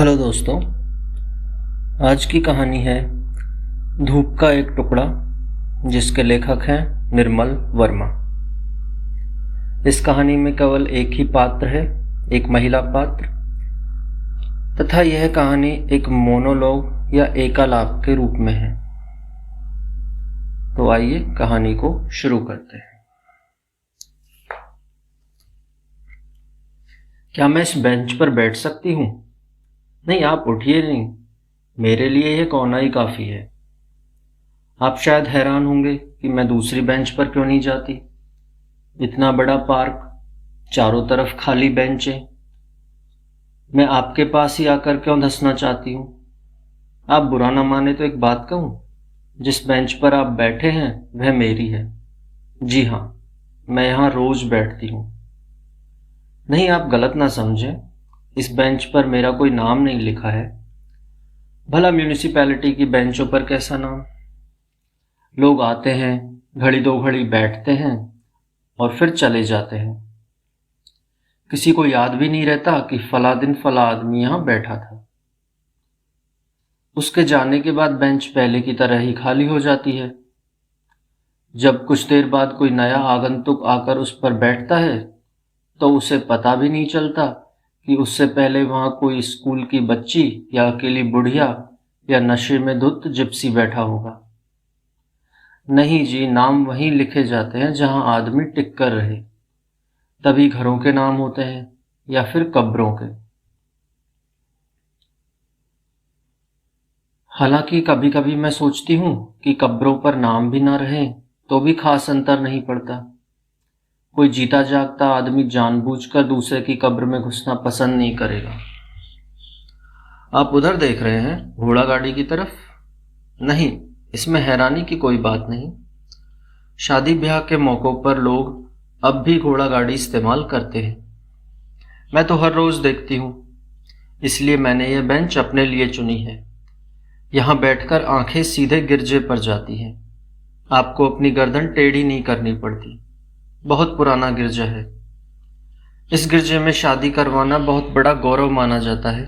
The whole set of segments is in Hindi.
हेलो दोस्तों, आज की कहानी है धूप का एक टुकड़ा, जिसके लेखक हैं निर्मल वर्मा। इस कहानी में केवल एक ही पात्र है, एक महिला पात्र, तथा यह कहानी एक मोनोलॉग या एकालाप के रूप में है। तो आइए कहानी को शुरू करते हैं। क्या मैं इस बेंच पर बैठ सकती हूँ? नहीं, आप उठिए नहीं, मेरे लिए यह कोना ही काफी है। आप शायद हैरान होंगे कि मैं दूसरी बेंच पर क्यों नहीं जाती। इतना बड़ा पार्क, चारों तरफ खाली बेंचें, मैं आपके पास ही आकर क्यों धंसना चाहती हूँ। आप बुरा ना माने तो एक बात कहूँ, जिस बेंच पर आप बैठे हैं वह मेरी है। जी हाँ, मैं यहाँ रोज बैठती हूँ। नहीं, आप गलत ना समझें, इस बेंच पर मेरा कोई नाम नहीं लिखा है। भला म्यूनिसिपैलिटी की बेंचों पर कैसा नाम। लोग आते हैं, घड़ी दो घड़ी बैठते हैं और फिर चले जाते हैं। किसी को याद भी नहीं रहता कि फला दिन फला आदमी यहां बैठा था। उसके जाने के बाद बेंच पहले की तरह ही खाली हो जाती है। जब कुछ देर बाद कोई नया आगंतुक आकर उस पर बैठता है तो उसे पता भी नहीं चलता कि उससे पहले वहां कोई स्कूल की बच्ची या अकेली बुढ़िया या नशे में धुत जिप्सी बैठा होगा। नहीं जी, नाम वहीं लिखे जाते हैं जहां आदमी टिक कर रहे। तभी घरों के नाम होते हैं या फिर कब्रों के। हालांकि कभी कभी मैं सोचती हूं कि कब्रों पर नाम भी ना रहे तो भी खास अंतर नहीं पड़ता। कोई जीता जागता आदमी जानबूझकर दूसरे की कब्र में घुसना पसंद नहीं करेगा। आप उधर देख रहे हैं, घोड़ा गाड़ी की तरफ। नहीं, इसमें हैरानी की कोई बात नहीं। शादी ब्याह के मौकों पर लोग अब भी घोड़ा गाड़ी इस्तेमाल करते हैं। मैं तो हर रोज देखती हूँ, इसलिए मैंने यह बेंच अपने लिए चुनी है। यहां बैठकर आंखें सीधे गिरजे पर जाती हैं। आपको अपनी गर्दन टेढ़ी नहीं करनी पड़ती। बहुत पुराना गिरजा है। इस गिरजे में शादी करवाना बहुत बड़ा गौरव माना जाता है।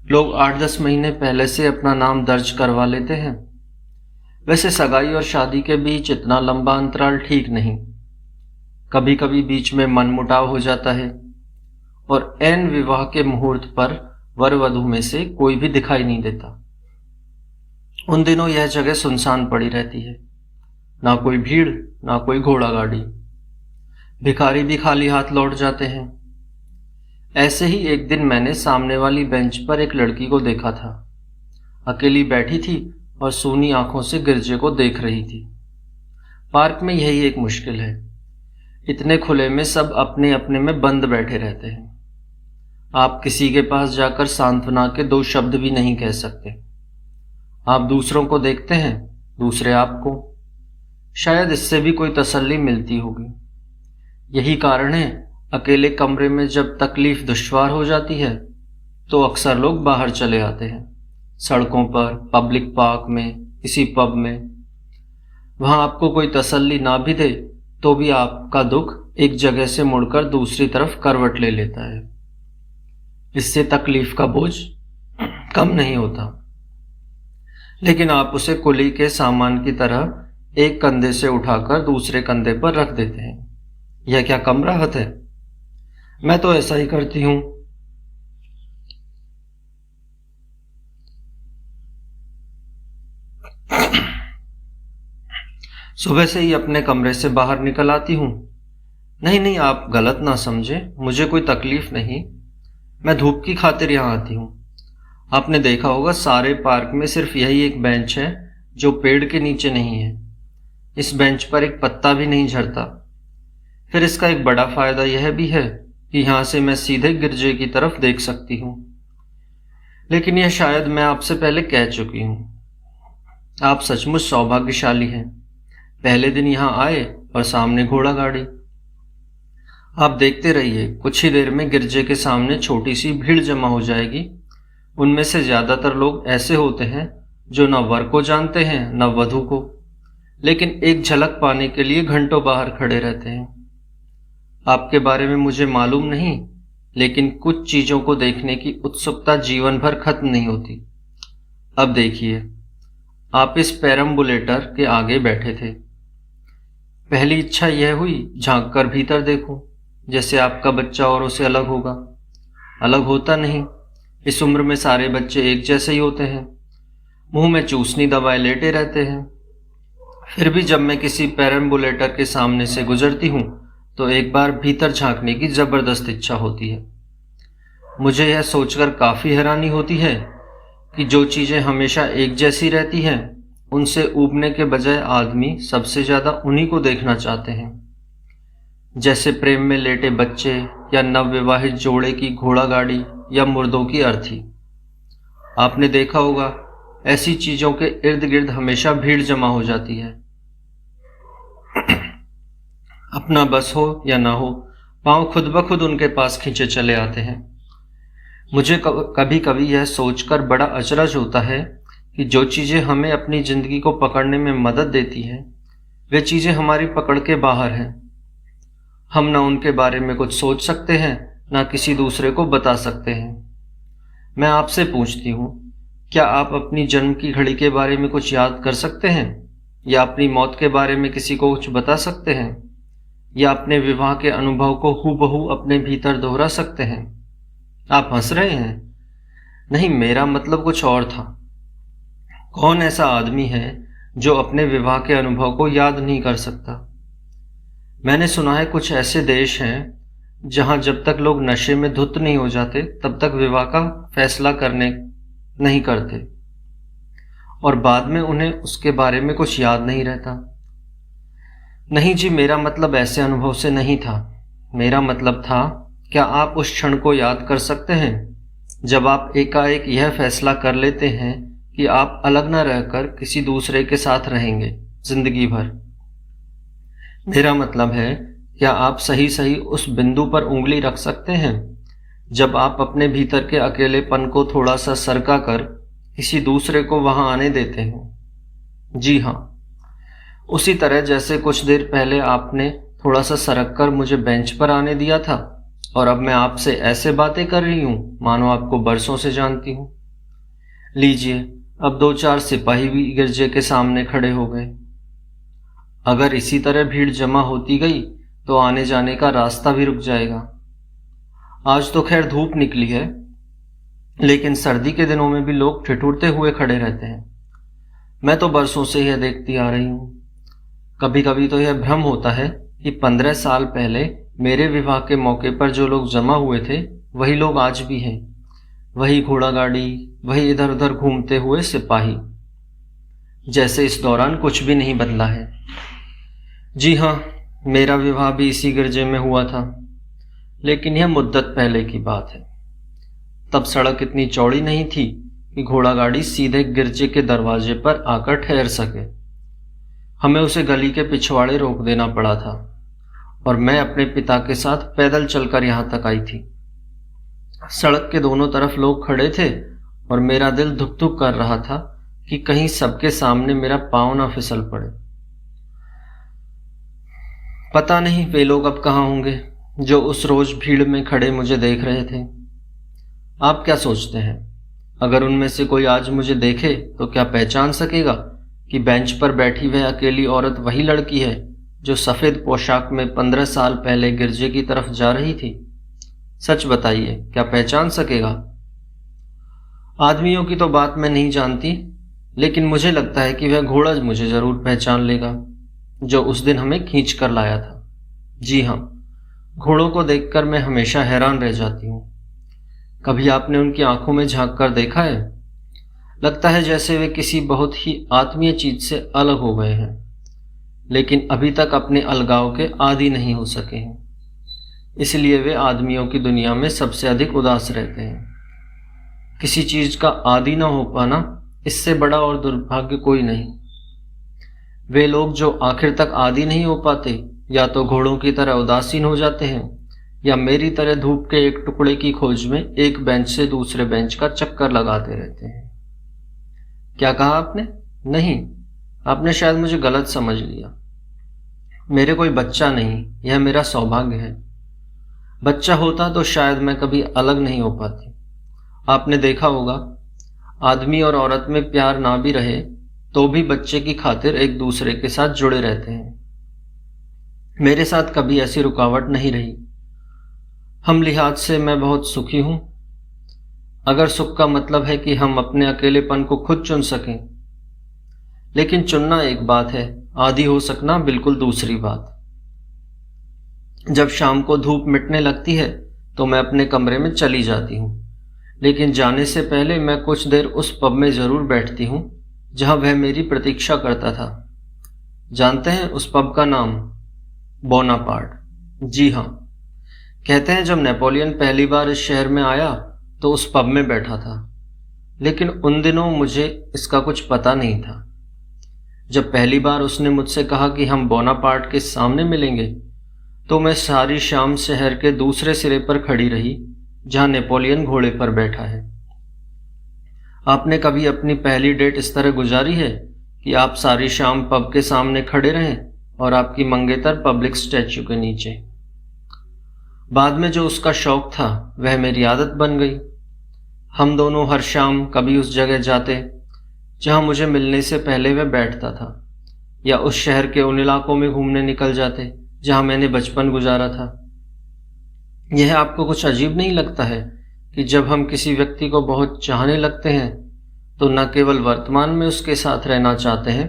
लोग 8-10 महीने पहले से अपना नाम दर्ज करवा लेते हैं। वैसे सगाई और शादी के बीच इतना लंबा अंतराल ठीक नहीं। कभी कभी बीच में मनमुटाव हो जाता है और ऐन विवाह के मुहूर्त पर वर वधू में से कोई भी दिखाई नहीं देता। उन दिनों यह जगह सुनसान पड़ी रहती है। ना कोई भीड़, ना कोई घोड़ा गाड़ी। भिखारी भी खाली हाथ लौट जाते हैं। ऐसे ही एक दिन मैंने सामने वाली बेंच पर एक लड़की को देखा था। अकेली बैठी थी और सूनी आंखों से गिरजे को देख रही थी। पार्क में यही एक मुश्किल है, इतने खुले में सब अपने अपने में बंद बैठे रहते हैं। आप किसी के पास जाकर सांत्वना के 2 शब्द भी नहीं कह सकते। आप दूसरों को देखते हैं, दूसरे आपको। शायद इससे भी कोई तसल्ली मिलती होगी। यही कारण है, अकेले कमरे में जब तकलीफ दुश्वार हो जाती है तो अक्सर लोग बाहर चले आते हैं, सड़कों पर, पब्लिक पार्क में, किसी पब में। वहां आपको कोई तसल्ली ना भी दे तो भी आपका दुख एक जगह से मुड़कर दूसरी तरफ करवट ले लेता है। इससे तकलीफ का बोझ कम नहीं होता, लेकिन आप उसे कुली के सामान की तरह एक कंधे से उठाकर दूसरे कंधे पर रख देते हैं। यह क्या कम राहत है? मैं तो ऐसा ही करती हूं। सुबह से ही अपने कमरे से बाहर निकल आती हूं। नहीं, आप गलत ना समझे, मुझे कोई तकलीफ नहीं। मैं धूप की खातिर यहां आती हूं। आपने देखा होगा, सारे पार्क में सिर्फ यही एक बेंच है जो पेड़ के नीचे नहीं है। इस बेंच पर एक पत्ता भी नहीं झड़ता। फिर इसका एक बड़ा फायदा यह भी है कि यहां से मैं सीधे गिरजे की तरफ देख सकती हूं। लेकिन यह शायद मैं आपसे पहले कह चुकी हूं। आप सचमुच सौभाग्यशाली हैं। पहले दिन यहां आए और सामने घोड़ा गाड़ी। आप देखते रहिए, कुछ ही देर में गिरजे के सामने छोटी सी भीड़ जमा हो जाएगी। उनमें से ज्यादातर लोग ऐसे होते हैं जो न वर को जानते हैं न वधू को, लेकिन एक झलक पाने के लिए घंटों बाहर खड़े रहते हैं। आपके बारे में मुझे मालूम नहीं, लेकिन कुछ चीजों को देखने की उत्सुकता जीवन भर खत्म नहीं होती। अब देखिए, आप इस पेरम्बुलेटर के आगे बैठे थे। पहली इच्छा यह हुई झांक कर भीतर देखूं, जैसे आपका बच्चा औरों से अलग होगा। अलग होता नहीं, इस उम्र में सारे बच्चे एक जैसे ही होते हैं, मुंह में चूसनी दबाए लेटे रहते हैं। फिर भी जब मैं किसी पेरम्बुलेटर के सामने से गुजरती हूँ तो एक बार भीतर झांकने की जबरदस्त इच्छा होती है। मुझे यह सोचकर काफी हैरानी होती है कि जो चीजें हमेशा एक जैसी रहती हैं, उनसे ऊबने के बजाय आदमी सबसे ज्यादा उन्हीं को देखना चाहते हैं। जैसे प्रेम में लेटे बच्चे या नवविवाहित जोड़े की घोड़ा गाड़ी या मुर्दों की अर्थी। आपने देखा होगा, ऐसी चीजों के इर्द गिर्द हमेशा भीड़ जमा हो जाती है। अपना बस हो या ना हो, पांव खुद ब खुद उनके पास खींचे चले आते हैं। मुझे कभी कभी यह सोचकर बड़ा अचरज होता है कि जो चीजें हमें अपनी जिंदगी को पकड़ने में मदद देती हैं, वे चीजें हमारी पकड़ के बाहर हैं। हम न उनके बारे में कुछ सोच सकते हैं, न किसी दूसरे को बता सकते हैं। मैं आपसे पूछती हूँ, क्या आप अपनी जन्म की घड़ी के बारे में कुछ याद कर सकते हैं, या अपनी मौत के बारे में किसी को कुछ बता सकते हैं, या अपने विवाह के अनुभव को हूबहू अपने भीतर दोहरा सकते हैं? आप हंस रहे हैं। नहीं, मेरा मतलब कुछ और था। कौन ऐसा आदमी है जो अपने विवाह के अनुभव को याद नहीं कर सकता? मैंने सुना है कुछ ऐसे देश हैं जहां जब तक लोग नशे में धुत नहीं हो जाते तब तक विवाह का फैसला करने नहीं करते, और बाद में उन्हें उसके बारे में कुछ याद नहीं रहता। नहीं जी, मेरा मतलब ऐसे अनुभव से नहीं था। मेरा मतलब था, क्या आप उस क्षण को याद कर सकते हैं जब आप एकाएक यह फैसला कर लेते हैं कि आप अलग न रहकर किसी दूसरे के साथ रहेंगे जिंदगी भर? मेरा मतलब है, क्या आप सही सही उस बिंदु पर उंगली रख सकते हैं जब आप अपने भीतर के अकेलेपन को थोड़ा सा सरका कर किसी दूसरे को वहां आने देते हैं? जी हाँ, उसी तरह जैसे कुछ देर पहले आपने थोड़ा सा सरक कर मुझे बेंच पर आने दिया था, और अब मैं आपसे ऐसे बातें कर रही हूं मानो आपको बरसों से जानती हूं। लीजिए, अब 2-4 सिपाही भी गिरजे के सामने खड़े हो गए। अगर इसी तरह भीड़ जमा होती गई तो आने जाने का रास्ता भी रुक जाएगा। आज तो खैर धूप निकली है, लेकिन सर्दी के दिनों में भी लोग ठिठुरते हुए खड़े रहते हैं। मैं तो बरसों से यह देखती आ रही हूं। कभी कभी तो यह भ्रम होता है कि 15 साल पहले मेरे विवाह के मौके पर जो लोग जमा हुए थे वही लोग आज भी हैं। वही घोड़ा गाड़ी, वही इधर उधर घूमते हुए सिपाही, जैसे इस दौरान कुछ भी नहीं बदला है। जी हाँ, मेरा विवाह भी इसी गिरजे में हुआ था, लेकिन यह मुद्दत पहले की बात है। तब सड़क इतनी चौड़ी नहीं थी कि घोड़ा गाड़ी सीधे गिरजे के दरवाजे पर आकर ठहर सके। हमें उसे गली के पिछवाड़े रोक देना पड़ा था, और मैं अपने पिता के साथ पैदल चलकर यहां तक आई थी। सड़क के दोनों तरफ लोग खड़े थे और मेरा दिल धुक धुक कर रहा था कि कहीं सबके सामने मेरा पांव ना फिसल पड़े। पता नहीं वे लोग अब कहाँ होंगे जो उस रोज भीड़ में खड़े मुझे देख रहे थे। आप क्या सोचते हैं, अगर उनमें से कोई आज मुझे देखे तो क्या पहचान सकेगा कि बेंच पर बैठी वह अकेली औरत वही लड़की है जो सफेद पोशाक में 15 साल पहले गिरजे की तरफ जा रही थी? सच बताइए, क्या पहचान सकेगा? आदमियों की तो बात मैं नहीं जानती, लेकिन मुझे लगता है कि वह घोड़ा मुझे जरूर पहचान लेगा जो उस दिन हमें खींच कर लाया था। जी हाँ, घोड़ों को देखकर मैं हमेशा हैरान रह जाती हूँ। कभी आपने उनकी आंखों में झांक कर देखा है? लगता है जैसे वे किसी बहुत ही आत्मीय चीज से अलग हो गए हैं, लेकिन अभी तक अपने अलगाव के आदी नहीं हो सके हैं। इसलिए वे आदमियों की दुनिया में सबसे अधिक उदास रहते हैं। किसी चीज का आदी न हो पाना, इससे बड़ा और दुर्भाग्य कोई नहीं। वे लोग जो आखिर तक आदी नहीं हो पाते, या तो घोड़ों की तरह उदासीन हो जाते हैं, या मेरी तरह धूप के एक टुकड़े की खोज में एक बेंच से दूसरे बेंच का चक्कर लगाते रहते हैं। क्या कहा आपने? नहीं, आपने शायद मुझे गलत समझ लिया। मेरे कोई बच्चा नहीं, यह मेरा सौभाग्य है। बच्चा होता तो शायद मैं कभी अलग नहीं हो पाती। आपने देखा होगा, आदमी और औरत में प्यार ना भी रहे तो भी बच्चे की खातिर एक दूसरे के साथ जुड़े रहते हैं। मेरे साथ कभी ऐसी रुकावट नहीं रही। हम लिहाज से मैं बहुत सुखी हूं। अगर सुख का मतलब है कि हम अपने अकेलेपन को खुद चुन सकें, लेकिन चुनना एक बात है, आदी हो सकना बिल्कुल दूसरी बात। जब शाम को धूप मिटने लगती है तो मैं अपने कमरे में चली जाती हूँ, लेकिन जाने से पहले मैं कुछ देर उस पब में जरूर बैठती हूँ जहां वह मेरी प्रतीक्षा करता था। जानते हैं उस पब का नाम? बोनापार्ट। जी हाँ, कहते हैं जब नेपोलियन पहली बार इस शहर में आया तो उस पब में बैठा था, लेकिन उन दिनों मुझे इसका कुछ पता नहीं था। जब पहली बार उसने मुझसे कहा कि हम बोनापार्ट के सामने मिलेंगे, तो मैं सारी शाम शहर के दूसरे सिरे पर खड़ी रही जहां नेपोलियन घोड़े पर बैठा है। आपने कभी अपनी पहली डेट इस तरह गुजारी है कि आप सारी शाम पब के सामने खड़े रहें और आपकी मंगेतर पब्लिक स्टैच्यू के नीचे? बाद में जो उसका शौक था वह मेरी आदत बन गई। हम दोनों हर शाम कभी उस जगह जाते जहां मुझे मिलने से पहले वह बैठता था, या उस शहर के उन इलाकों में घूमने निकल जाते जहां मैंने बचपन गुजारा था। यह आपको कुछ अजीब नहीं लगता है कि जब हम किसी व्यक्ति को बहुत चाहने लगते हैं तो न केवल वर्तमान में उसके साथ रहना चाहते हैं,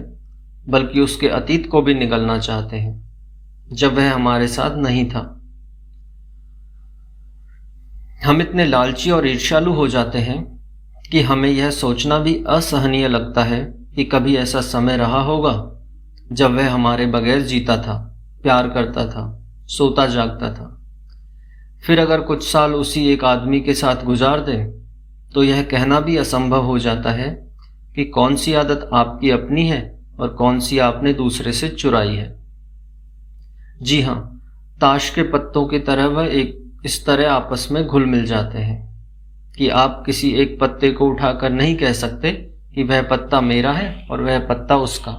बल्कि उसके अतीत को भी निगलना चाहते हैं जब वह हमारे साथ नहीं था। हम इतने लालची और ईर्ष्यालु हो जाते हैं कि हमें यह सोचना भी असहनीय लगता है कि कभी ऐसा समय रहा होगा जब वह हमारे बगैर जीता था, प्यार करता था, सोता जागता था। फिर अगर कुछ साल उसी एक आदमी के साथ गुजार दें तो यह कहना भी असंभव हो जाता है कि कौन सी आदत आपकी अपनी है और कौन सी आपने दूसरे से चुराई है। जी हाँ, ताश के पत्तों की तरह वह इस तरह आपस में घुल मिल जाते हैं कि आप किसी एक पत्ते को उठाकर नहीं कह सकते कि वह पत्ता मेरा है और वह पत्ता उसका।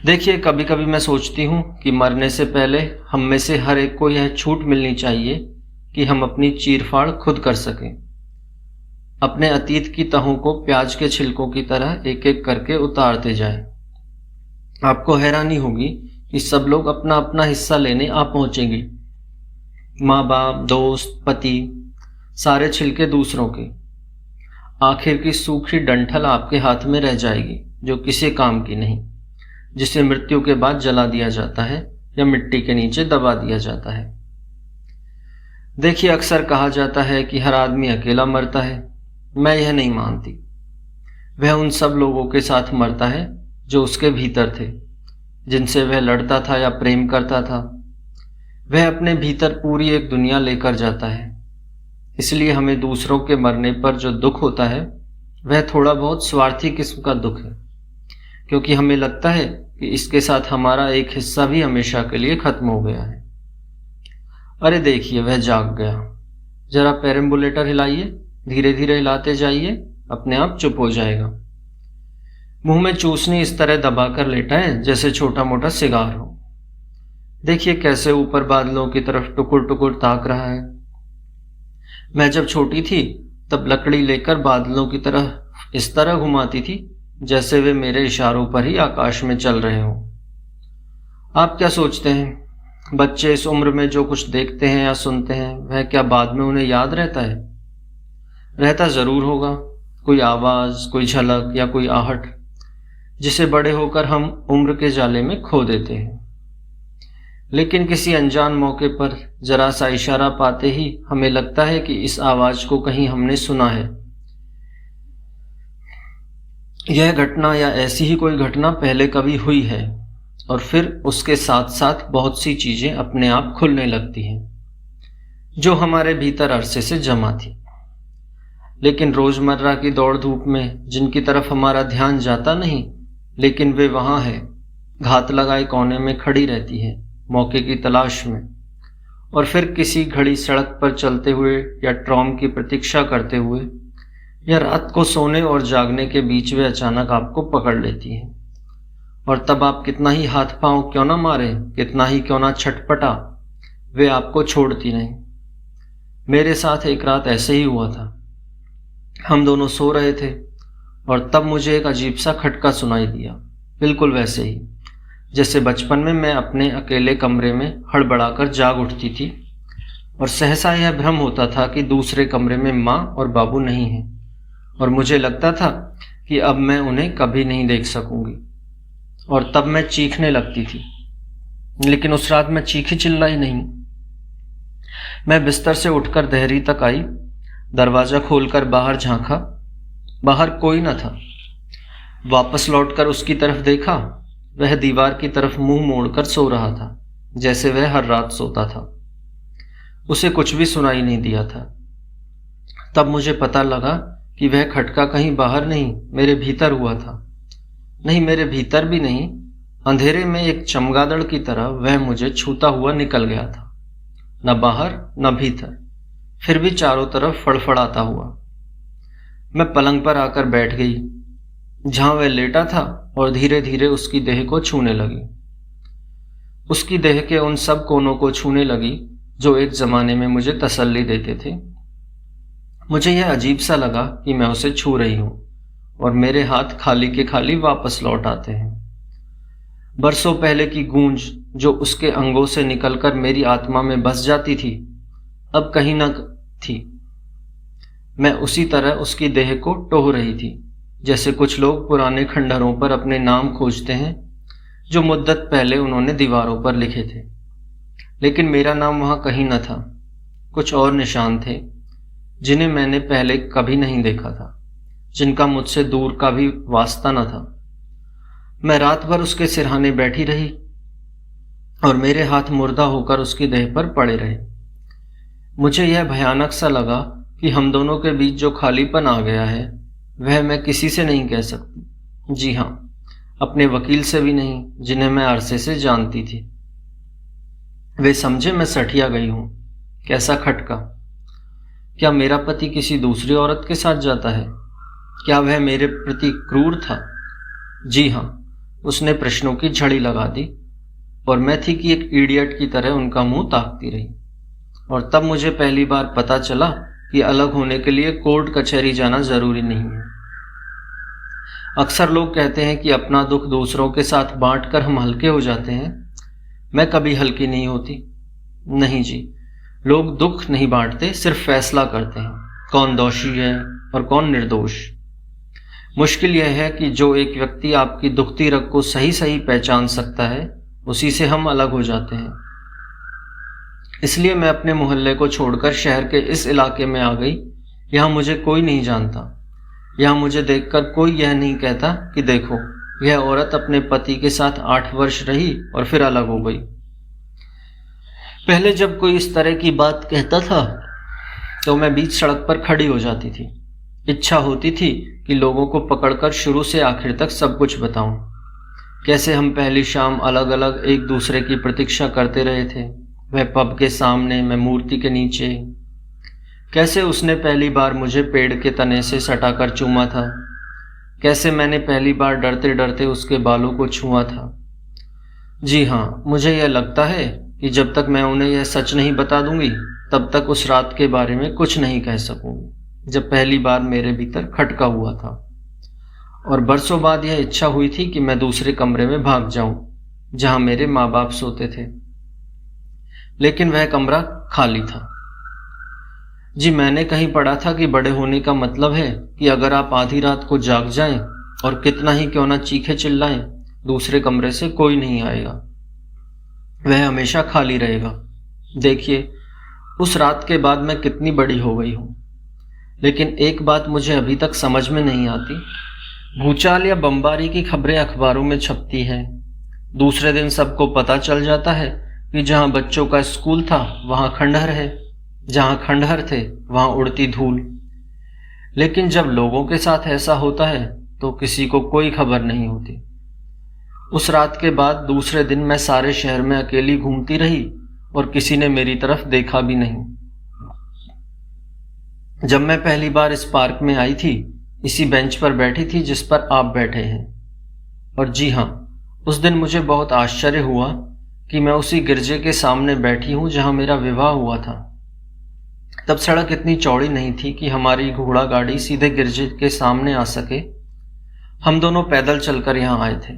देखिए, कभी कभी मैं सोचती हूँ कि मरने से पहले हम में से हर एक को यह छूट मिलनी चाहिए कि हम अपनी चीरफाड़ खुद कर सकें, अपने अतीत की तहों को प्याज के छिलकों की तरह एक एक करके उतारते जाएं। आपको हैरानी होगी कि सब लोग अपना अपना हिस्सा लेने आ पहुंचेंगे। माँ बाप, दोस्त, पति, सारे छिलके दूसरों के। आखिर की सूखी डंठल आपके हाथ में रह जाएगी जो किसी काम की नहीं, जिसे मृत्यु के बाद जला दिया जाता है या मिट्टी के नीचे दबा दिया जाता है। देखिए, अक्सर कहा जाता है कि हर आदमी अकेला मरता है। मैं यह नहीं मानती। वह उन सब लोगों के साथ मरता है जो उसके भीतर थे, जिनसे वह लड़ता था या प्रेम करता था। वह अपने भीतर पूरी एक दुनिया लेकर जाता है। इसलिए हमें दूसरों के मरने पर जो दुख होता है वह थोड़ा बहुत स्वार्थी किस्म का दुख है, क्योंकि हमें लगता है कि इसके साथ हमारा एक हिस्सा भी हमेशा के लिए खत्म हो गया है। अरे देखिए, वह जाग गया। जरा पेरम्बुलेटर हिलाइए, धीरे धीरे हिलाते जाइए, अपने आप चुप हो जाएगा। मुंह में चूसनी इस तरह दबाकर लेटा है जैसे छोटा मोटा सिगार हो। देखिए कैसे ऊपर बादलों की तरफ टुकुर टुकुर ताक रहा है। मैं जब छोटी थी तब लकड़ी लेकर बादलों की तरफ इस तरह घुमाती थी जैसे वे मेरे इशारों पर ही आकाश में चल रहे हों। आप क्या सोचते हैं, बच्चे इस उम्र में जो कुछ देखते हैं या सुनते हैं वह क्या बाद में उन्हें याद रहता है? रहता जरूर होगा, कोई आवाज, कोई झलक या कोई आहट, जिसे बड़े होकर हम उम्र के जाले में खो देते हैं। लेकिन किसी अनजान मौके पर जरा सा इशारा पाते ही हमें लगता है कि इस आवाज को कहीं हमने सुना है। यह घटना या ऐसी ही कोई घटना पहले कभी हुई है और फिर उसके साथ साथ बहुत सी चीजें अपने आप खुलने लगती हैं जो हमारे भीतर अरसे से जमा थी, लेकिन रोजमर्रा की दौड़ धूप में जिनकी तरफ हमारा ध्यान जाता नहीं, लेकिन वे वहां है, घात लगाए कोने में खड़ी रहती है मौके की तलाश में। और फिर किसी घड़ी सड़क पर चलते हुए या ट्रॉम की प्रतीक्षा करते हुए या रात को सोने और जागने के बीच वे अचानक आपको पकड़ लेती है। और तब आप कितना ही हाथ पांव क्यों ना मारे, कितना ही क्यों ना छटपटा, वे आपको छोड़ती नहीं। मेरे साथ एक रात ऐसे ही हुआ था। हम दोनों सो रहे थे और तब मुझे एक अजीब सा खटका सुनाई दिया, बिल्कुल वैसे ही जैसे बचपन में मैं अपने अकेले कमरे में हड़बड़ाकर जाग उठती थी और सहसा यह भ्रम होता था कि दूसरे कमरे में माँ और बाबू नहीं हैं और मुझे लगता था कि अब मैं उन्हें कभी नहीं देख सकूंगी। और तब मैं चीखने लगती थी, लेकिन उस रात मैं चीखी चिल्लाई नहीं। मैं बिस्तर से उठकर देहरी तक आई, दरवाजा खोलकर बाहर झांका, बाहर कोई न था। वापस लौटकर उसकी तरफ देखा, वह दीवार की तरफ मुंह मोड़कर सो रहा था, जैसे वह हर रात सोता था। उसे कुछ भी सुनाई नहीं दिया था। तब मुझे पता लगा कि वह खटका कहीं बाहर नहीं, मेरे भीतर हुआ था। नहीं, मेरे भीतर भी नहीं, अंधेरे में एक चमगादड़ की तरह वह मुझे छूता हुआ निकल गया था, न बाहर न भीतर, फिर भी चारों तरफ फड़फड़ाता हुआ। मैं पलंग पर आकर बैठ गई जहां वह लेटा था और धीरे धीरे उसकी देह को छूने लगी। उसकी देह के उन सब कोनों को छूने लगी जो एक जमाने में मुझे तसल्ली देते थे। मुझे यह अजीब सा लगा कि मैं उसे छू रही हूं और मेरे हाथ खाली के खाली वापस लौट आते हैं। बरसों पहले की गूंज जो उसके अंगों से निकलकर मेरी आत्मा में बस जाती थी, अब कहीं न थी। मैं उसी तरह उसकी देह को टोह रही थी, जैसे कुछ लोग पुराने खंडहरों पर अपने नाम खोजते हैं जो मुद्दत पहले उन्होंने दीवारों पर लिखे थे। लेकिन मेरा नाम वहां कहीं न था। कुछ और निशान थे जिन्हें मैंने पहले कभी नहीं देखा था, जिनका मुझसे दूर का भी वास्ता न था। मैं रात भर उसके सिरहाने बैठी रही और मेरे हाथ मुर्दा होकर उसकी देह पर पड़े रहे। मुझे यह भयानक सा लगा कि हम दोनों के बीच जो खालीपन आ गया है वह मैं किसी से नहीं कह सकती। जी हाँ, अपने वकील से भी नहीं, जिन्हें मैं अरसे से जानती थी। वे समझे मैं सठिया गई हूं। कैसा खटका! क्या मेरा पति किसी दूसरी औरत के साथ जाता है? क्या वह मेरे प्रति क्रूर था? जी हाँ, उसने प्रश्नों की झड़ी लगा दी और मैं थी कि एक इडियट की तरह उनका मुंह ताकती रही। और तब मुझे पहली बार पता चला कि अलग होने के लिए कोर्ट कचहरी जाना जरूरी नहीं है। अक्सर लोग कहते हैं कि अपना दुख दूसरों के साथ बांटकर हम हल्के हो जाते हैं। मैं कभी हल्की नहीं होती। नहीं जी, लोग दुख नहीं बांटते, सिर्फ फैसला करते हैं कौन दोषी है और कौन निर्दोष। मुश्किल यह है कि जो एक व्यक्ति आपकी दुखती रग को सही सही पहचान सकता है, उसी से हम अलग हो जाते हैं। इसलिए मैं अपने मोहल्ले को छोड़कर शहर के इस इलाके में आ गई। यहाँ मुझे कोई नहीं जानता। यहाँ मुझे देखकर कोई यह नहीं कहता कि देखो, यह औरत अपने पति के साथ 8 वर्ष रही और फिर अलग हो गई। पहले जब कोई इस तरह की बात कहता था तो मैं बीच सड़क पर खड़ी हो जाती थी। इच्छा होती थी कि लोगों को पकड़कर शुरू से आखिर तक सब कुछ बताऊं। कैसे हम पहली शाम अलग अलग एक दूसरे की प्रतीक्षा करते रहे थे, वह पब के सामने, मैं मूर्ति के नीचे। कैसे उसने पहली बार मुझे पेड़ के तने से सटाकर चूमा था। कैसे मैंने पहली बार डरते डरते उसके बालों को छुआ था। जी हाँ, मुझे यह लगता है कि जब तक मैं उन्हें यह सच नहीं बता दूंगी तब तक उस रात के बारे में कुछ नहीं कह सकूंगी जब पहली बार मेरे भीतर खटका हुआ था। और बरसों बाद यह इच्छा हुई थी कि मैं दूसरे कमरे में भाग जाऊं जहां मेरे माँ बाप सोते थे, लेकिन वह कमरा खाली था। जी, मैंने कहीं पढ़ा था कि बड़े होने का मतलब है कि अगर आप आधी रात को जाग जाएं और कितना ही क्यों ना चीखे चिल्लाएं, दूसरे कमरे से कोई नहीं आएगा, वह हमेशा खाली रहेगा। देखिए, उस रात के बाद मैं कितनी बड़ी हो गई हूं। लेकिन एक बात मुझे अभी तक समझ में नहीं आती। भूचाल या बमबारी की खबरें अखबारों में छपती हैं, दूसरे दिन सबको पता चल जाता है कि जहां बच्चों का स्कूल था वहां खंडहर है, जहां खंडहर थे वहां उड़ती धूल। लेकिन जब लोगों के साथ ऐसा होता है तो किसी को कोई खबर नहीं होती। उस रात के बाद दूसरे दिन मैं सारे शहर में अकेली घूमती रही और किसी ने मेरी तरफ देखा भी नहीं। जब मैं पहली बार इस पार्क में आई थी, इसी बेंच पर बैठी थी जिस पर आप बैठे हैं। और जी हाँ, उस दिन मुझे बहुत आश्चर्य हुआ कि मैं उसी गिरजे के सामने बैठी हूं जहां मेरा विवाह हुआ था। तब सड़क इतनी चौड़ी नहीं थी कि हमारी घोड़ा गाड़ी सीधे गिरजे के सामने आ सके। हम दोनों पैदल चलकर यहां आए थे।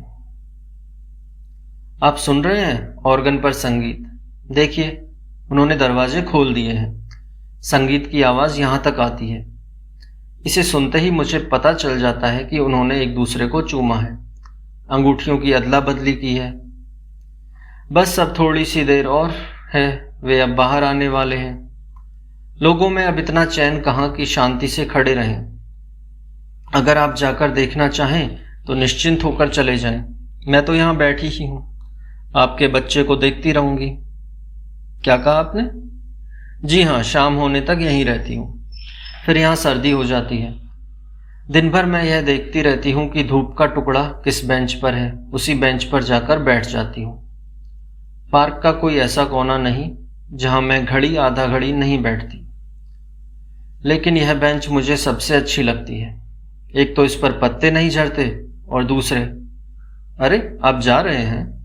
आप सुन रहे हैं ऑर्गन पर संगीत? देखिए, उन्होंने दरवाजे खोल दिए हैं। संगीत की आवाज यहां तक आती है। इसे सुनते ही मुझे पता चल जाता है कि उन्होंने एक दूसरे को चूमा है, अंगूठियों की अदला बदली की है। बस अब थोड़ी सी देर और है, वे अब बाहर आने वाले हैं। लोगों में अब इतना चैन कहाँ कि शांति से खड़े रहें। अगर आप जाकर देखना चाहें तो निश्चिंत होकर चले जाएं। मैं तो यहां बैठी ही हूं, आपके बच्चे को देखती रहूंगी। क्या कहा आपने? जी हाँ, शाम होने तक यहीं रहती हूँ, फिर यहाँ सर्दी हो जाती है। दिन भर मैं यह देखती रहती हूँ कि धूप का टुकड़ा किस बेंच पर है, उसी बेंच पर जाकर बैठ जाती हूँ। पार्क का कोई ऐसा कोना नहीं जहां मैं घड़ी आधा घड़ी नहीं बैठती, लेकिन यह बेंच मुझे सबसे अच्छी लगती है। एक तो इस पर पत्ते नहीं झड़ते, और दूसरे, अरे आप जा रहे हैं?